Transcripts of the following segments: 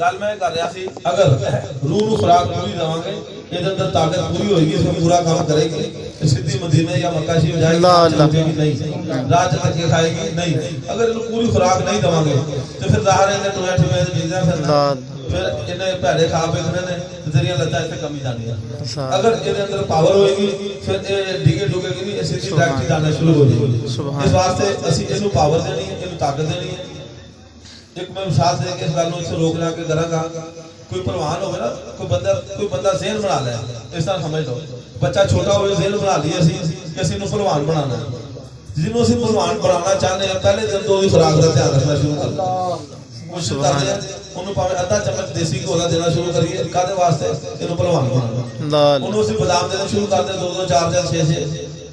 गल मैं कर रहा सी, अगर रूह नूं खुराक पूरी देवांगे, ਇਹਦੇ ਅੰਦਰ ਤਾਕਤ ਪੂਰੀ ਹੋਏਗੀ, ਇਸ ਪੂਰਾ ਕੰਮ ਕਰੇਗੀ, ਸਿੱਧੀ ਮਦੀਨੇ ਜਾਂ ਮੱਕਾ ਸ਼ਰੀਫ ਜਾਏਗੀ ਨਹੀਂ, ਰਾਤ ਤੱਕ ਖਾਏਗੀ नहीं। अगर ਇਹਨੂੰ पूरी खुराक नहीं देवांगे तो फिर ਜ਼ਾਹਰ ਹੈ ਇਹਨੇ ਟੋਇਆ ਠਿਵੇਂ ਜਿੰਦਾ फिर ਇਹਨੇ ਭੈੜੇ ਖਾ ਵੇਖਣੇ ਨੇ ਤੇ ਤੇਰੀਆਂ ਲੱਤਾਂ ਇੱਥੇ ਕਮੀ ਜਾਂਦੀਆਂ। अगर ਇਹਦੇ ਅੰਦਰ ਪਾਵਰ ਹੋਏਗੀ ਫਿਰ ਇਹ ਡਿਗੇ ਡੁਗੇਗੀ ਨਹੀਂ, ਇਹ ਸਿੱਧੀ ਡਾਇਰੈਕਟ ਜਾਣਾ ਸ਼ੁਰੂ ਹੋ ਜਾਏਗੀ। ਇਸ ਵਾਸਤੇ ਅਸੀਂ ਇਹਨੂੰ ਪਾਵਰ ਦੇਣੀ ਹੈ, ਇਹਨੂੰ ਤਾਕਤ ਦੇਣੀ ਹੈ। एक मैं मिसाल दे के इस गल इसे रोक ला के करांगा, कोई पहलवान होवे ना, कोई बंदा ज़हन बना ले, इस तरह समझ लो बच्चा छोटा होवे ज़हन बना लिया असी कि असी इहनूं पहलवान बनाना है, जिन्हों असी पहलवान बनाना चाहते हैं पहले दिन तो उसदी खुराक का ध्यान रखना शुरू कर दो। कोशिश करते हैं उन्होंने भावें अद्धा चम्मच देसी घ्यो का देना शुरू करिए, काहदे वास्ते इहनूं पहलवान बनाना। उन्होंने असी बादाम देना शुरू करते 2-2 4-4 6-6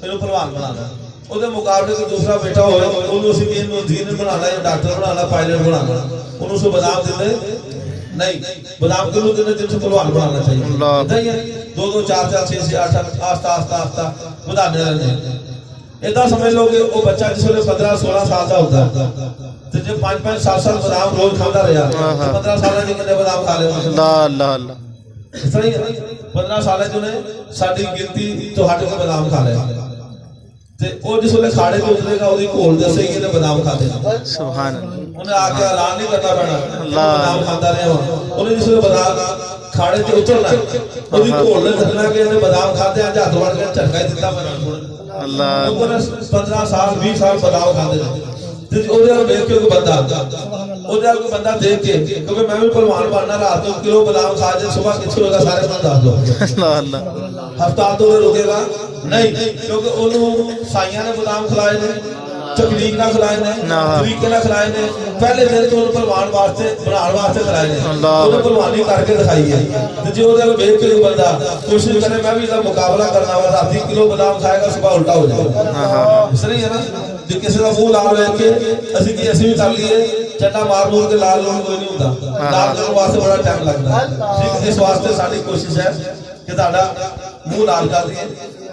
इहनूं पहलवान बनाना। ਉਹਦੇ ਮੁਕਾਬਲੇ ਕੋਈ ਦੂਸਰਾ ਬੇਟਾ ਹੋਵੇ ਉਹਨੂੰ ਅਸੀਂ ਇਹਨੂੰ ਇੰਜੀਨੀਅਰ ਬਣਾਉਣਾ ਜਾਂ ਡਾਕਟਰ ਬਣਾਉਣਾ, ਪਾਇਲਟ ਬਣਾਉਣਾ, ਉਹਨੂੰ ਸੋ ਬਾਦਾਮ ਦਿੰਦੇ नहीं, बादाम किलो दिन दिन से पहलवान बनाना चाहिए। इदां ही है 2-2 4-4 6-6 8-8 आस्ता आस्ता आस्ता ਵਧਾਣੇ रहने। इदां समझ लो कि वो बच्चा जिस वेले 15-16 साल का होता है ते जे 5-5 7 बादाम रोज खाता रहा तो 15 साल के कितने बादाम खा ले? अल्लाह अल्लाह अल्लाह। इस तरह ही 15 साल जो ने साडी गिनती तो हट के बादाम खा ले ते ओ जिस वेले खाड़े ते उतरेगा ओदी घोल दसेगी ने बादाम खाते सुभान अल्लाह। उन्हें आके ऐलान नहीं करना पैना अल्लाह बादाम खाता रहे। उन्हें जिस वेले बादाम खाड़े ते उतरना ओदी घोल ने दसना कि इन्हें बादाम खाते आज हाथ वड़ के झटका ही दिता मैंने अल्लाह। ऊपर 15 साल 20 साल बादाम खाते ते ओदे नाल देख के कोई बंदा देख के, क्योंकि मैं भी पहलवान बनना, रात को किलो बादाम खा जाए सुबह किथे होगा सारे बंद दस दो अल्लाह अल्लाह। हफ्ता तो रुकेगा नहीं, क्योंकि ओनू साइयां ने बादाम खिलाए ने, तकलीफ ना खिलाए ने, तरीके ना खिलाए ने, पहले दिन तो पहलवान वास्ते बनाने वास्ते खिलाए ने, ओने पहलवानी करके दिखाई है। ते जे ओदे देख के कोई बंदा कोशिश करे मैं भी इसका मुकाबला करना वा, रात 1 किलो बादाम खाएगा सुबह उल्टा हो जाएगा। इस तरह है ना, जे किसी का मुंह लाल देख के असि भी कर लिए चट्टा मार मूर के लाल लोग कोई नहीं होता, लाल करने वास्ते बड़ा टाइम लगता है। ठीक, इस वास्ते साडी कोशिश है कि तुहाडा मुंह लाल कर दिए,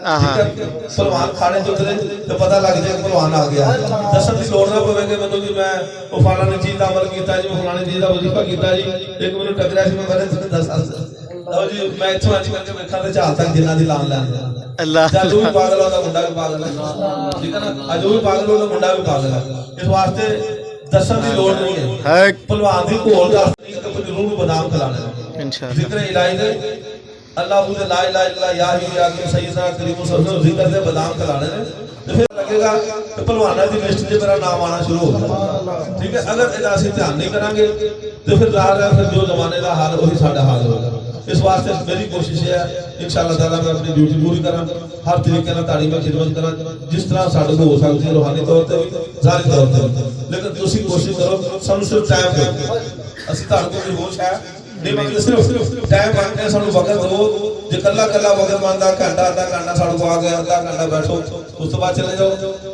ठीक है। पहलवान खाने जो उतरे तो पता लग जाए पहलवान आ गया, दसन की लोड़ ना पवे मैनू जी मैं वो फलाने चीज का अमल किया जी, फलाने चीज का वजीफा किया जी, एक मैनू टकरिया सी मैं कहने 10 साल जी मैं इत्थों अज करके वेखा ते झाल तक जिन्ना दी लान लैंदे अल्लाह। जद भी पागल होता मुंडा भी पागल है, ठीक है ना, अज भी पागल होता मुंडा भी पागल है। इस वास्ते दसन की लोड़ नहीं है, पहलवान की घोल दस जरूर बादाम खिलाने इंशाअल्लाह। जिक्र इलाही दे अल्लाह बुदे ला इलाहा इल्लल्लाह या ही या कि सैयदना करीम सल्लल्लाहु अलैहि वसल्लम जिक्र दे बादाम खिलाने ने, तो फिर लगेगा कि पहलवाना की लिस्ट में मेरा नाम आना शुरू हो जाएगा। ठीक है, अगर इहदा असीं ध्यान नहीं करांगे तो फिर ज़ाहिर है फिर जो जमाने का हाल वही साडा हाल होगा। इस वास्ते मेरी कोशिश है इंशाअल्लाह ताला मैं अपनी ड्यूटी पूरी करा, हर तरीके नाल ताड़ी मैं खिदमत करा जिस तरह साडे को हो सकती है, रूहानी तौर ते ज़ाहिरी तौर ते। लेकिन तुसीं कोशिश करो सानू सिर्फ टाइम दो, असीं तुहाडे कोल कोई होश है नहीं मंगते, सिर्फ टाइम मांगते सानू वक्त दो। जे कल्ला कल्ला वक्त मांगदा घंटा आधा घंटा साडे को आ गया, आधा घंटा बैठो, उस तो बाद चले जाओ।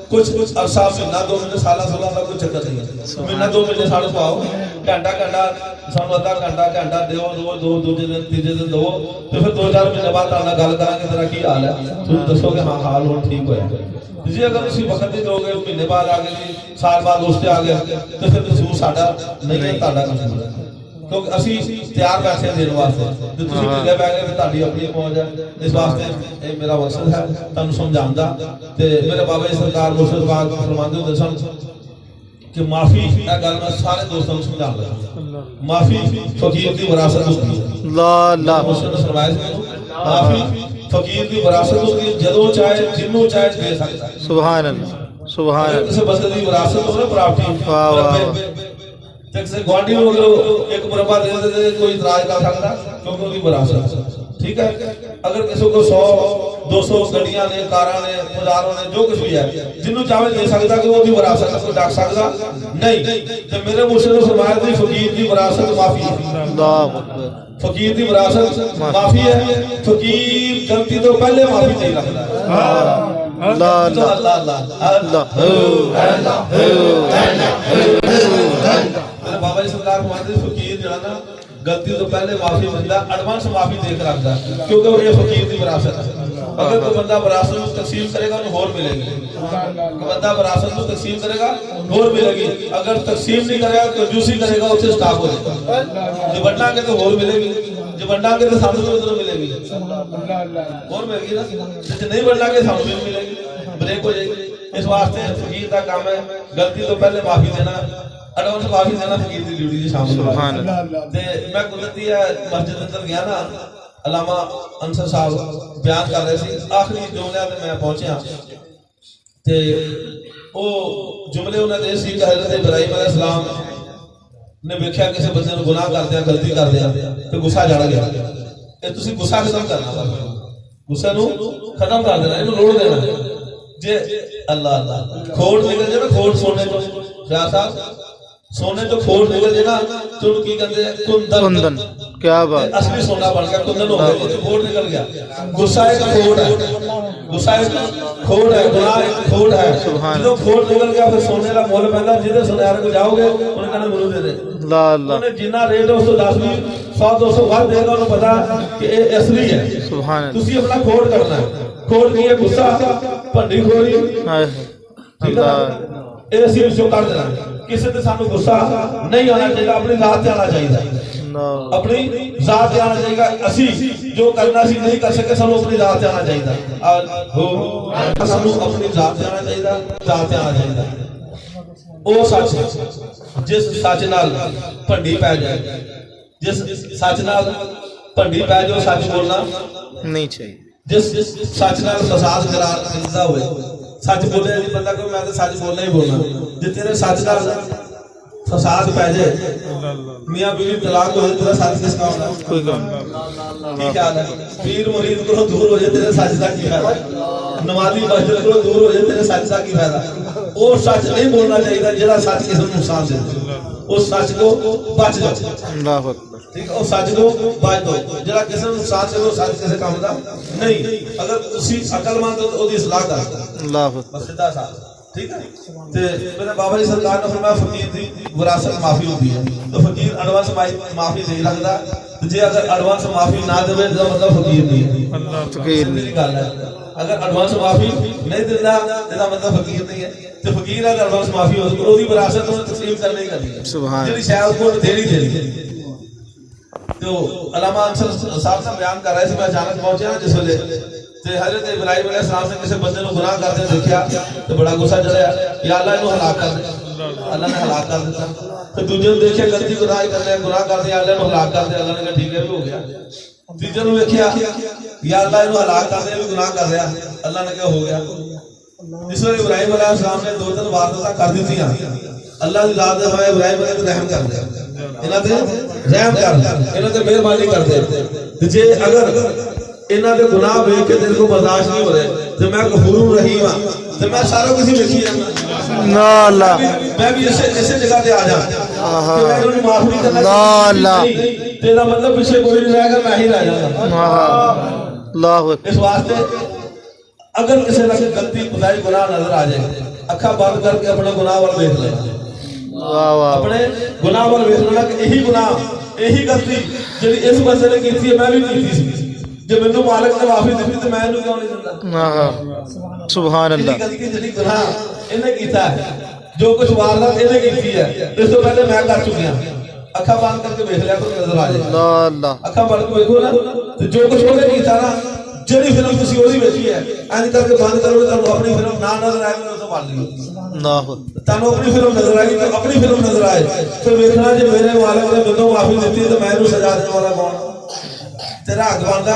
कुछ अरसा महीना 2 महीने साल का कोई चक्कर नहीं है, महीना 2 महीने साढ़े को आओ, घंटा सानू आधा घंटा दो दो दूजे दिन तीजे दिन दो, तो फिर 2-4 महीने बाद तुहाडे गल करांगे तेरा की हाल है, तुसीं दसोगे हाँ हाल हुण ठीक होया। जी अगर तुसीं वक्त नहीं दोगे महीने बाद आ गए जी साल बाद उस आ गया तो फिर कसूर साडा नहीं है, तुहाडा कसूर है, क्योंकि असी तैयार बैठे हैं देने वास्ते, तो तुसीं ढिले पै गए तुहाडी अपनी मौज है। इस वास्ते ये मेरा मकसद है तुहानूं समझाउण दा। ते मेरे बाबा जी सरकार मुर्शिद पाक फरमांदे हुंदे सन कि माफी ये गल मैं सारे दोस्तों को समझाउण लगा, माफी फकीर की विरासत होती है। अल्लाह अल्लाह मुर्शिद ने फरमाया माफी फकीर की विरासत होती है, जदों चाहे जिन्नों चाहे दे सकदा है। सुभान अल्लाह सुभान अल्लाह। किसी बंदे की विरासत हो ना प्रॉपर्टी, वाह वाह, जैसे गुआढ़ी लोग एक मुरब्बा दे देते कोई इतराज कर सकता क्योंकि उनकी विरासत, ठीक है। अगर किसी को 100-200 गड्डियां ने, कारां ने, बाजारों ने, जो कुछ भी है जिन्हों चाहे दे सकता कि वो भी विरासत को डाक सकता नहीं। तो मेरे मुर्शिद ने फरमाया कि फकीर की विरासत माफी है, अल्लाह फकीर की विरासत माफी है। फकीर गलती तो पहले माफी नहीं रखता अल्लाह अल्लाह अल्लाह अल्लाह। बाबा जी सरकार फरमाते फकीर जो ना गलती तो पहले माफी मंगदा, एडवांस माफी देख रखता क्योंकि वो ये फकीर की विरासत है। अगर कोई बंदा विरासत में तकसीम करेगा तो होर मिलेगी, बंदा विरासत में तकसीम करेगा होर मिलेगी, अगर तकसीम नहीं करेगा तो जूसी करेगा उसे स्टॉप हो जाएगा। जो बढ़ाएंगे तो होर मिलेगी, जो बढ़ाएंगे तो सामने में उधर मिलेगी, होर मिलेगी ना, जो नहीं बढ़ाएंगे सामने में मिलेगी, ब्रेक हो जाएगी। इस वास्ते फकीर का काम है गलती तो पहले माफी देना, एडवांस माफी देना फकीर की ड्यूटी है शामिल। मैं कुदरती मस्जिद अंदर गया ना, अलामा अंसर साहब बयान कर रहे थे, आखिरी जुमले में मैं पहुंचा ते वो जुमले उन्होंने सी कि हज़रत इब्राहिम अलैहिस्सलाम ने वेख्या किसी बंदे ने गुनाह करदे गलती करदे ते गुस्सा चढ़ गया। ये तुसी गुस्सा खत्म करना, गुस्से नूं खत्म कर देना, इहनूं लोड़ देना। जे अल्लाह अल्लाह खोट निकल जाए ना, खोट सोने चो शाह साहब सोने तो खोट निकल जाए ना तो की कहते हैं कुंदन, क्या बात, असली सोना बन गया, कुंदन हो गया, तो खोट निकल गया। गुस्सा एक खोट है, गुस्सा एक खोट है, गुनाह एक खोट है। जो खोट निकल गया फिर सोने का मुल पैंदा, जिहदे सुनयारे को जाओगे उन्हें कहना मैनूं दे दे, अल्लाह अल्लाह, उन्हें जिन्ना रेट है उस तो 10 20 100 200 वध देगा, उन्हें पता कि ये असली है। सुभान अल्लाह, तुसी अपना खोट करना है। खोट की है गुस्सा, भंडी खोरी, ठीक है, ये असीं विचों कढ देना। किसी से सानू गुस्सा नहीं आना चाहिए, अपनी जात से आना चाहिए, अपनी जात से आना चाहिए। असी जो करना सी नहीं कर सके, सानू अपनी जात से आना चाहिए, सानू अपनी जात से आना चाहिए, जात से आना चाहिए। वो सच जिस सच नाल भंडी पै जाए, जिस सच नाल भंडी पै जाए, सच बोलना नहीं चाहिए। जिस सच नाल फसाद करार मिलता हुए, सच बोले नहीं बंदा को मैं तो सच बोलना ही बोलना, जे तेरे सच नाल फसाद पै जाए, मियां बीवी तलाक हो जाए, तेरा सच किसका होना? कोई काम नहीं। ख्याल है पीर मुरीद को दूर हो जाए, तेरे सच का की फायदा? नमाजी मस्जिद को दूर हो जाए, तेरे सच का की फायदा? वो सच नहीं बोलना चाहिए जेड़ा सच किसी को नुकसान दे, उस सच को बच जाओ, अल्लाह अकबर, ठीक है, उस सच को बच दो, जेड़ा किसी को नुकसान दे वो सच किसी काम का नहीं। अगर तुसी अकलमंद हो तो ओदी इस्लाह कर, अल्लाह अकबर, सीधा सा, ठीक है। ते मेरे बाबा जी सरकार ने फरमाया फकीर दी विरासत माफी होती है, तो फकीर एडवांस माफी दे लगदा, जे अगर एडवांस माफी ना देवे तो मतलब फकीर नहीं है, फकीर नहीं गल है। अगर एडवांस माफी नहीं देता इसका मतलब फकीर नहीं है, तो फकीर अगर एडवांस माफी हो तो ओदी विरासत में तकसीम करनी ही करनी है, सुभान, जेडी शायद को देनी देनी। तो अल्लामा अंसर साहब से बयान कर रहे थे, मैं अचानक पहुंचा जिस वेले ते हजरत इब्राहिम अलैहिस्सलाम ने किसी बंदे को गुनाह करते देखा तो बड़ा गुस्सा चढ़िया, या अल्लाह इन्हें हलाक कर दे, अल्लाह ने हलाक कर दिया। तो दूजे ने देखिया गलती गुनाह कर रहे, गुनाह कर दिया, अल्लाह ने हलाक कर दिया, अल्लाह ने कहा ठीक है भी हो गया। तीजे ने देखिया या अल्लाह इन्हें हलाक कर दे, भी गुनाह कर रहा, अल्लाह ने कहा हो गया। इस वेले इब्राहिम अलैहिस्सलाम ने 2-3 वारदातां कर दी, अल्लाह की जात ने हमें इब्राहिम ने रहम कर दिया, इन्हां ते रहम कर, इन्हां ते मेहरबानी कर दे। जे अगर इन्हां दे गुनाह वेख के दिल को बर्दाश्त नहीं हो रहे तो मैं गफूरुर रहीम हां, तो मैं सारा कुछ ही देखी जाना ना अल्लाह, मैं भी ऐसे जगह पे आ जा कि मैं उन्हें माफ नहीं करना ना अल्लाह, तेरा मतलब पीछे कोई नहीं रहेगा, मैं ही रह जाऊंगा। अल्लाह इस वास्ते अगर किसी ना गलती खुदाई गुनाह नजर आ जाए, अखा बंद करके अपने गुनाह वाल देख लेना, अपने गुनाह वाल देख लेना कि यही गुनाह यही गलती जी इस बंदे ने की थी मैं भी की थी, जो मैनू मालिक ने माफी दी तो मैं इन्हें क्यों नहीं दिंदा? सुभान अल्लाह, गलती जी गुनाह इन्हें कीता है, जो कुछ वारदात इन्हें की है इस तो पहले मैं कर चुकी हूं, अखा बंद करके देख लिया तो नजर आ जाए, अल्लाह अखा बंद करके देखो ना, तो जो कुछ उन्हें कीता ना, जेडी फिल्म तुसी ओदी वेखी है इंज करके बंद करोगे तो अपनी फिल्म ना नजर आएगी तो पढ़ लियो, ना हो तानो अपनी फिल्म नजर आएगी तो अपनी फिल्म नजर आए, फिर देखना जो मेरे मालिक ने मैनू माफी दी तो मैं इन्हें सजा देने वाला कौन? तेरा हक बनता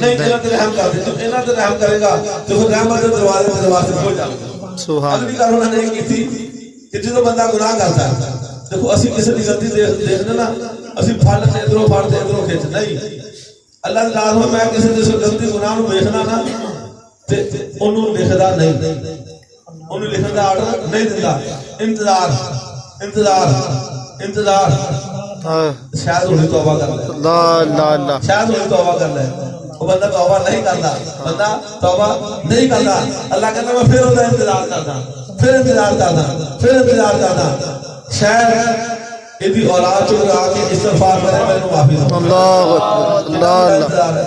नहीं, तेरा तेरे रहम कर दे, तो इन्हां ते रहम करेगा तो फिर रहमत के दरवाजे तेरे वास्ते खोल जाएंगे। सुभान अल्लाह, अगली गल उन्होंने की थी कि जो बंदा गुनाह करता है, देखो असि किसी की गलती देखने ना असि फल ते इधरों फड़ ते इधरों खिंच नहीं, अल्लाह की राह में मैं किसी की गलती गुनाह नूं देखना ना ते ओनू लिखदा नहीं, ओनू लिखण दा आर्डर नहीं दिंदा, इंतजार इंतजार इंतजार, शायद उन्हें तौबा कर ले, शायद उन्हें तौबा कर ले, वो बंदा तौबा नहीं करता, बंदा तौबा नहीं करता, अल्लाह कहता मैं फिर उसका इंतजार करता, फिर इंतजार करता, फिर इंतजार करता, शायद इदी औलाद चुक आके इस्तिग़फ़ार करे, मैंने माफी दो। अल्लाह अल्लाह,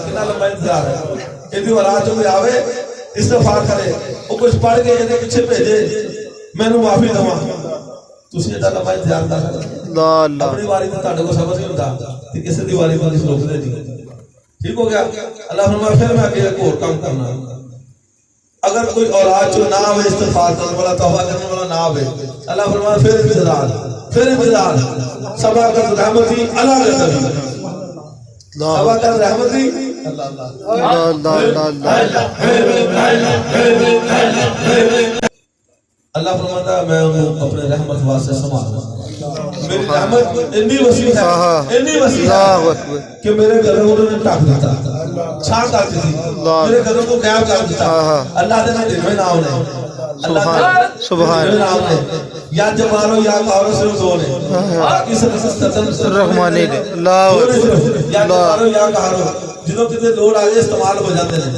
कितना लंबा इंतजार है, ਇਹਦੀ ਔਲਾਦ ਚੋਂ ਕੋਈ ਆਵੇ इस्तीफा करे वो कुछ पढ़ के ये पीछे भेजे मैनू माफी दवा तुसी एदा लंबा इंतजार कर अपनी वारी में ਤੁਹਾਡੇ को समझ नहीं होता कि किसी दी वारी में रोकदे नहीं ठीक हो गया अल्लाह फरमाया फिर मैं आगे एक और काम करना अगर कोई औलाद जो ना आवे इस्तिगफार करने वाला तौबा करने वाला ना आवे अल्लाह फरमाया फिर इंतजार सबा कर रहमती अल्लाह के नबी सबा कर रहमती अल्लाह फरमाता मैं उन्हें अपने रहमत वास्ते संभालूंगा मेरी रहमत इतनी वसी है कि मेरे घरों को उन्होंने ढक दिता छा कर दी मेरे घरों को गायब कर दिता अल्लाह ने दिलवे नाम ने सुभान नाम ने या जमालो या कारो सिर्फ दो ने बाकी सब रहमानी ने या जमालो या कारो जिन्हों कितने लोड आ जाए इस्तेमाल हो जाते हैं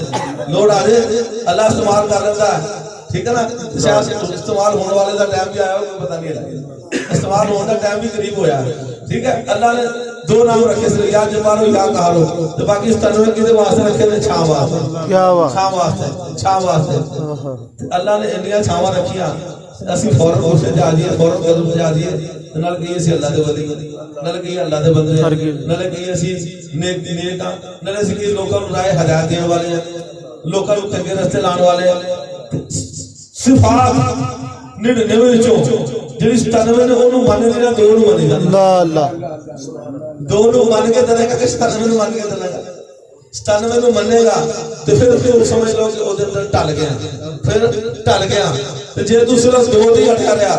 लोड आ जाए अल्लाह इस्तेमाल कर लेता है ठीक है ना इस्तेमाल होने वाले का टाइम भी आया कोई पता नहीं लगा इस्तेमाल होने का टाइम भी करीब होया ठीक है अल्लाह ने दो नाम रखे थे या जमालो या कहारो तो बाकी इस तनवे किदे वास्ते रखे ने छां वास्ते क्या छां वास्ते अल्लाह ने इंडिया छावां रखियां ਅਸੀਂ ਫੌਰਨ ਕੋਸ਼ਿਸ਼ ਜਾ ਜੀਏ ਫੌਰਨ ਕਦਮ ਜਾ ਜੀਏ ਨਾਲ ਕਹੀਏ ਅਸੀਂ ਅੱਲਾਹ ਦੇ ਵਲੀ ਨਾਲ ਕਹੀਏ ਅੱਲਾਹ ਦੇ ਬੰਦੇ ਨਾਲ ਕਹੀਏ ਅਸੀਂ ਨੇਕ ਆ ਨਾਲ ਅਸੀਂ ਕਿ ਲੋਕਾਂ ਨੂੰ ਰਾਹ ਹਦਾਇਤ ਦੇਣ ਵਾਲੇ ਆ ਲੋਕਾਂ ਨੂੰ ਚੰਗੇ ਰਸਤੇ ਲਾਉਣ ਵਾਲੇ ਆ ਸਿਫਾਤ 99 ਵਿੱਚੋਂ ਜਿਹੜੀ 97 ਨੇ ਉਹਨੂੰ ਮੰਨ ਲੈਣਾ ਦੋ ਨੂੰ ਮੰਨੇਗਾ ਅੱਲਾਹ ਦੋ ਨੂੰ ਮੰਨ ਕੇ ਦਲੇਗਾ ਕਿ 97 ਨੂੰ ਮੰਨ ਕੇ ਦਲੇਗਾ 97 ਨੂੰ ਮੰਨੇਗਾ ਤੇ ਫਿਰ ਉਹ ਸਮਝ ਲਓ ਕਿ ਉਹਦੇ ਅੰਦਰ ਢਲ ਗਿਆ ਫਿਰ ਢਲ ਗਿਆ ਤੇ ਜੇ ਤੂੰ ਸਿਰਫ ਦੋ ਦੀ ਅਟਕਾ ਰਿਹਾ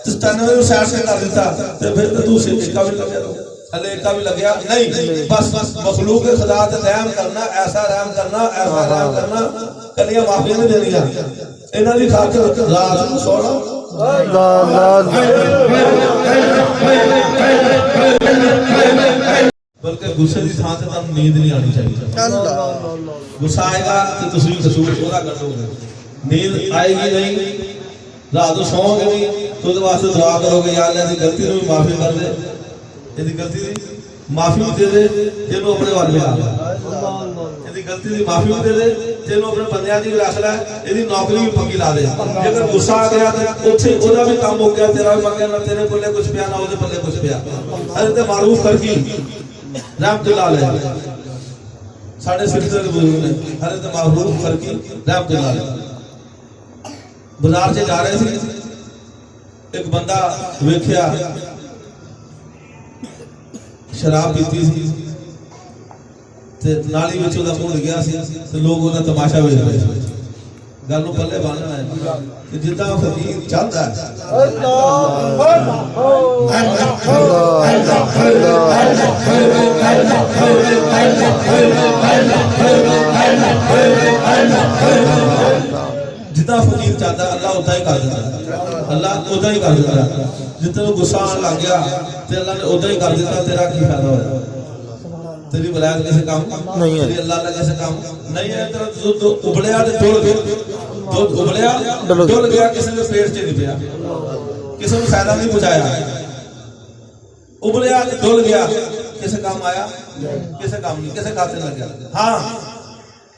ਤੇ 97 ਨੂੰ ਸਾਈਡ ਤੇ ਕਰ ਦਿੱਤਾ ਤੇ ਫਿਰ ਤੂੰ ਸਿੱਕਾ ਵੀ ਲੱਗਿਆ हले का भी लग गया नहीं बस मखलूक के खुदा से रहम करना ऐसा रहम करना कलियां माफी नहीं देनी इन्हां दी खातिर रात को सोना बल्कि गुस्से की थां ते तुहानू नींद नहीं आनी चाहिए गुस्सा आएगा तो तुसीं कसूर पूरा कर दोगे नींद आएगी नहीं रात को सोओगे नहीं तो उसके वास्ते दुआ करोगे या अल्लाह दी गलती नूं माफी कर दे यदि गलती दी माफी दे दे तेनू अपने वाल में ला यदि गलती दी माफी दे दे तेनू अपने बंदियां दी रख ले यदि नौकरी भी पक्की ला दे अगर गुस्सा आ गया तो उत्थे ओदा भी काम हो गया तेरा भी मंगे ना तेरे पल्ले कुछ पिया ना ओदे पल्ले कुछ पिया हजरत मारूफ करकी रहमतुल्लाह अलैह साडे सिलसिले दे बुजुर्ग ने हजरत मारूफ करकी रहमतुल्लाह अलैह बाजार से जा रहे थे एक बंदा वेख्या शराब पीती सी ते नाली विच ओदा मुंह गया सी ते लोग ओदा तमाशा वेख रहे थे गल नूं पल्ले बांधना है कि जिद्दां फकीर चाहता है जिद्दां फकीर चाहता अल्लाह उदा ही कर देता अल्लाह उदा ही कर देता जितने गुस्सा आने लग गया ते अल्लाह ने उदा ही कर दिता तेरा की फायदा होया तेरी वलायत कैसे काम नहीं है तेरी अल्लाह का कैसे काम नहीं है तेरा जो उबलिया ते उबलिया डुल गया किसी ने पेट च नहीं पिया किसी ने फायदा नहीं पहुंचाया उबलिया ते डुल गया किसे काम आया किसे काम नहीं किसे खाते लग गया हां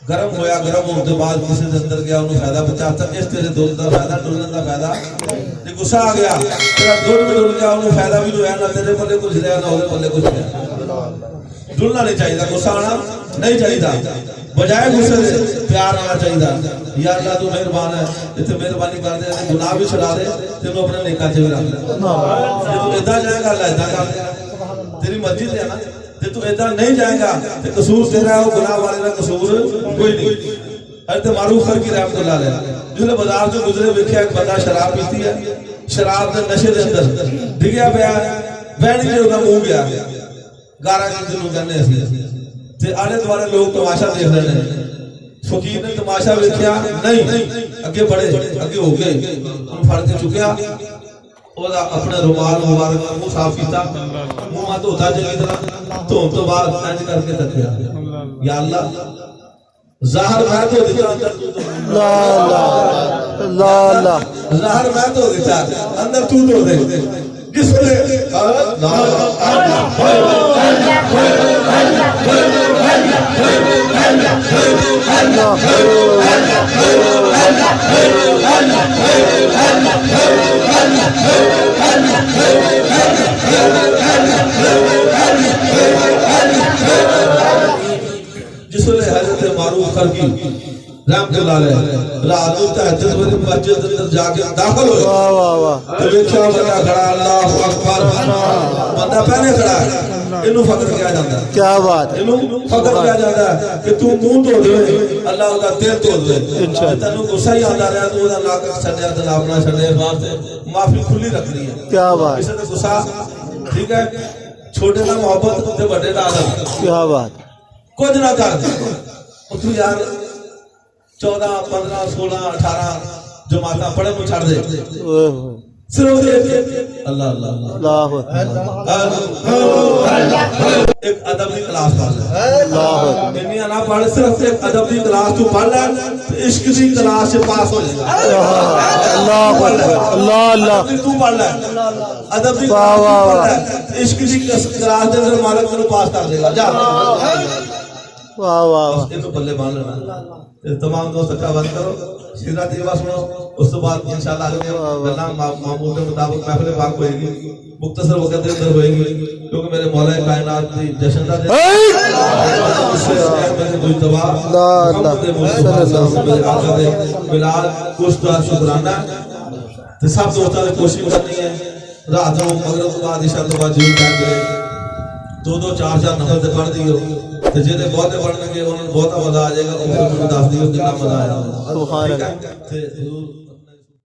गरम होया गरम होने के बाद किसी के अंदर गया उन्हें फायदा पहुंचाता इस तेरे दूध का फायदा डुलने का फायदा ते गुस्सा आ गया तेरा दूध भी डुल गया उन्हें फायदा भी होया ना तेरे पल्ले कुछ रहा ना ओदे पल्ले कुछ रहा डुलना नहीं चाहिए गुस्सा आना नहीं चाहिए बजाय गुस्से से प्यार आना चाहिए या अल्लाह तू मेहरबान है इतने मेहरबानी कर दे गुनाह भी छुड़ा दे तेनू अपने नेका च भी रख ले जे तू इदा जाएगा अल्लाह इदा कर दे तेरी मर्जी ते है ना जे तू इदा नहीं जाएगा तो कसूर तेरा है गुनाह वाले का कसूर कोई नहीं हजरत मारूफ करकी रहमतुल्लाह अलैह जिसने बाजार से गुजरे वेख्या एक बंदा शराब पीती है शराब के नशे के अंदर डिगया पिया बहनी ने उसका मुंह गया गारा जिन्होंने कहने ते आले दुआले लोग तमाशा देख रहे हैं फकीर ने तमाशा वेख्या नहीं अगे बढ़े अगे हो गए उन फड़ के चुकया ओदा अपना रुमाल मुबारक मुंह साफ कीता मुंह मा धोता चंगी तरह धोन तो बाद इंज करके तकिया या अल्लाह ज़ाहिर मैं तो दिता अंदर तू ला ला ला ज़ाहिर मैं तो दिता अंदर तू तो दे किसने जिसने हजरत मारूफ करकी रहमतुल्लाह अलैह रात को तहज्जुद वाली मस्जिद अंदर जाके दाखिल हुए। वाह वाह वाह तो देखा बंदा खड़ा, अल्लाहु अकबर, बंदा पहले खड़ा है, इन्हों फकर किया जाता है। क्या बात है, इन्हों फकर किया जाता है कि तू मुंह धो दे, अल्लाह का दिल धो दे। तेनू गुस्सा ही आता रहा तू ओदा नाक छड्या ते अपना छड्या, वास्ते माफी खुली रखनी है। क्या बात, किसी ने गुस्सा, ठीक है, छोटे ना मोहब्बत ते बड़े ना आदत, क्या बात, कुछ ना कर तू यार 14, 15, 16, 18 जमाता पढ़े को छड़ दे, सिर्फ अल्लाह अल्लाह अल्लाह एक अदब की क्लास पढ़ ले, अल्लाह दुनिया ना पढ़, सिर्फ एक अदब की क्लास तू पढ़ ले, इश्क की क्लास से पास हो जाएगा। अल्लाह अल्लाह अल्लाह तू पढ़ ले अदब की क्लास, इश्क की क्लास के अंदर मालिक तेरे पास कर देगा। जा वाह वाह वाह, इनको बल्ले बांध लेना। तमाम दोस्त अच्छा बंद करो, सीधा तीवा सुनो, उस तो बाद इंशाल्लाह मामूल के मुताबिक महफिल पाक होएगी, मुख्तसर वक्त के अंदर होएगी, क्योंकि मेरे मौला कायनात की जश्न का दिन मिलाद कुछ शुक्राना तो सब दोस्तों ने कोशिश करनी है। रात को मगरिब के बाद इशा के बाद जरूर टाइम मिले, 2-2, 4-4 नफल से पढ़ दियो, तो जेदे बहुते पढ़ने के उन्हें बहुत मजा आ जाएगा। उनको दस दियो कितना मजा आया।